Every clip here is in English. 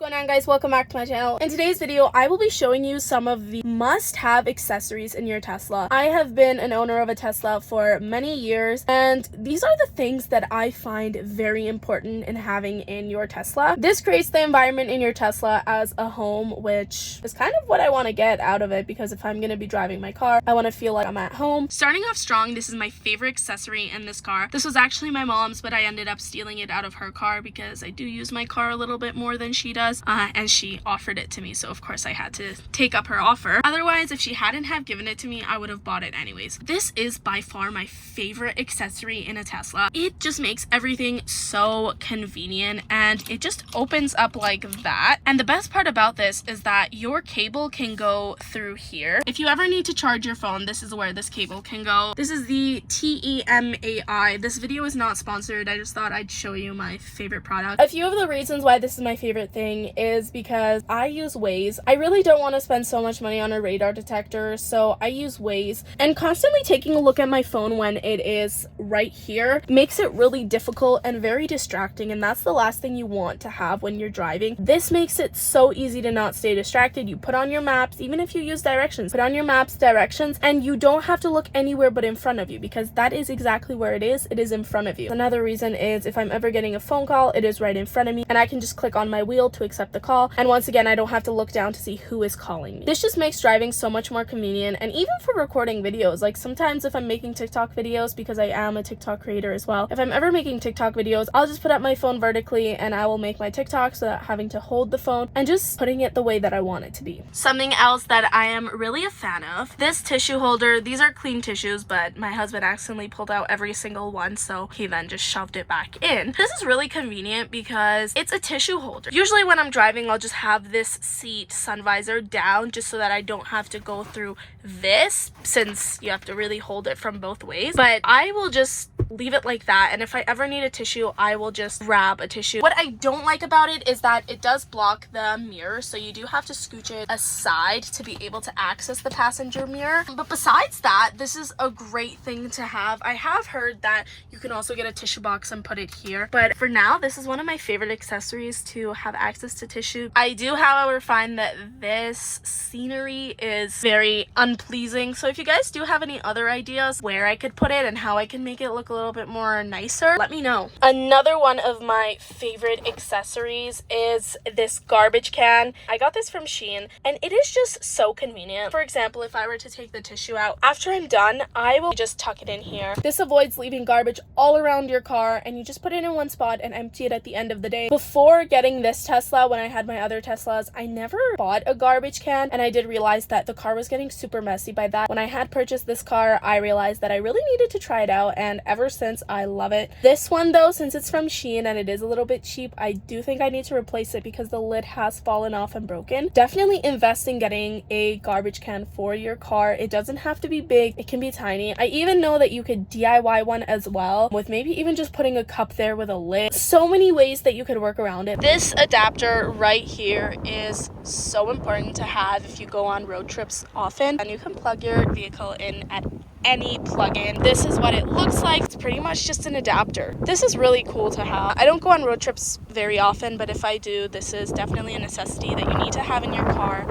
going on, guys? Welcome back to my channel. In today's video, I will be showing you some of the must-have accessories in your Tesla. I have been an owner of a Tesla for many years, and these are the things that I find very important in having in your Tesla. This creates the environment in your Tesla as a home, which is kind of what I want to get out of it, because if I'm going to be driving my car, I want to feel like I'm at home. Starting off strong, this is my favorite accessory in this car. This was actually my mom's, but I ended up stealing it out of her car because I do use my car a little bit more than she does, and she offered it to me, so of course I had to take up her offer. Otherwise, if she hadn't have given it to me, I would have bought it anyways. This is by far my favorite accessory in a Tesla. It just makes everything so convenient, and it just opens up like that. And the best part about this is that your cable can go through here. If you ever need to charge your phone, this is where this cable can go. This is the TEMAI. This video is not sponsored. I just thought I'd show you my favorite product. A few of the reasons why this is my favorite thing is because I use Waze. I really don't want to spend so much money on a radar detector, so I use Waze, and constantly taking a look at my phone when it is right here makes it really difficult and very distracting, and that's the last thing you want to have when you're driving. This makes it so easy to not stay distracted. You put on your maps, even if you use directions, put on your maps, directions, and you don't have to look anywhere but in front of you, because that is exactly where it is. It is in front of you. Another reason is if I'm ever getting a phone call, it is right in front of me, and I can just click on my wheel to accept the call, and once again, I don't have to look down to see who is calling me. This just makes driving so much more convenient, and even for recording videos. Like sometimes if I'm making TikTok videos, because I am a TikTok creator as well, if I'm ever making TikTok videos, I'll just put up my phone vertically and I will make my TikToks without having to hold the phone and just putting it the way that I want it to be. Something else that I am really a fan of, this tissue holder. These are clean tissues, but my husband accidentally pulled out every single one, so he then just shoved it back in. This is really convenient because it's a tissue holder. Usually when I'm driving, I'll just have this seat sun visor down just so that I don't have to go through this, since you have to really hold it from both ways. But I will just leave it like that, and if I ever need a tissue, I will just grab a tissue. What I don't like about it is that it does block the mirror, so you do have to scooch it aside to be able to access the passenger mirror. But besides that, this is a great thing to have. I have heard that you can also get a tissue box and put it here, but for now, this is one of my favorite accessories to have access to tissue. I do, however, find that this scenery is very unpleasing, so if you guys do have any other ideas where I could put it and how I can make it look a little bit more nicer, let me know. Another one of my favorite accessories is this garbage can. I got this from Shein, and it is just so convenient. For example, if I were to take the tissue out, after I'm done, I will just tuck it in here. This avoids leaving garbage all around your car, and you just put it in one spot and empty it at the end of the day. Before getting this Tesla, when I had my other Teslas, I never bought a garbage can, and I did realize that the car was getting super messy by that. When I had purchased this car, I realized that I really needed to try it out, and ever since, I love it. This one though, since it's from Shein and it is a little bit cheap, I do think I need to replace it because the lid has fallen off and broken. Definitely invest in getting a garbage can for your car. It doesn't have to be big, it can be tiny. I even know that you could DIY one as well, with maybe even just putting a cup there with a lid. So many ways that you could work around it. This adapter right here is so important to have if you go on road trips often, and you can plug your vehicle in at any plug-in. This is what it looks like. It's pretty much just an adapter. This is really cool to have. I don't go on road trips very often, but if I do, this is definitely a necessity that you need to have in your car,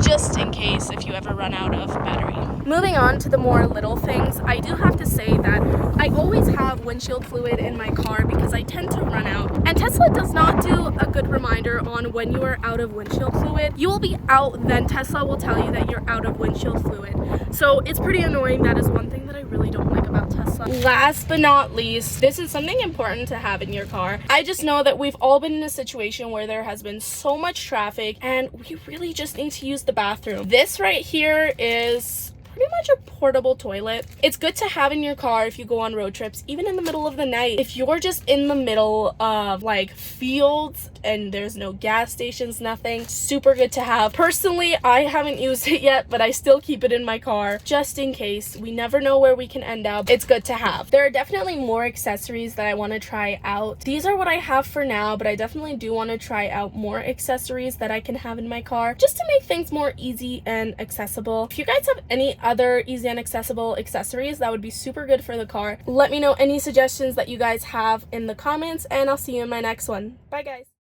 just in case if you ever run out of battery. Moving on to the more little things, I do have to say that I always have windshield fluid in my car because I tend to run out, and Tesla does not do a good reminder on when you are out of windshield fluid. You will be out, then Tesla will tell you that you're out of windshield fluid. So it's pretty annoying. That is one thing that I really don't like about Tesla. Last but not least, this is something important to have in your car. I just know that we've all been in a situation where there has been so much traffic and we really just need to use the bathroom. This right here is pretty much a portable toilet. It's good to have in your car if you go on road trips, even in the middle of the night. If you're just in the middle of like fields and there's no gas stations, nothing, super good to have. Personally, I haven't used it yet, but I still keep it in my car just in case. We never know where we can end up. It's good to have. There are definitely more accessories that I want to try out. These are what I have for now, but I definitely do want to try out more accessories that I can have in my car just to make things more easy and accessible. If you guys have any other easy and accessible accessories that would be super good for the car, let me know any suggestions that you guys have in the comments, and I'll see you in my next one. Bye guys.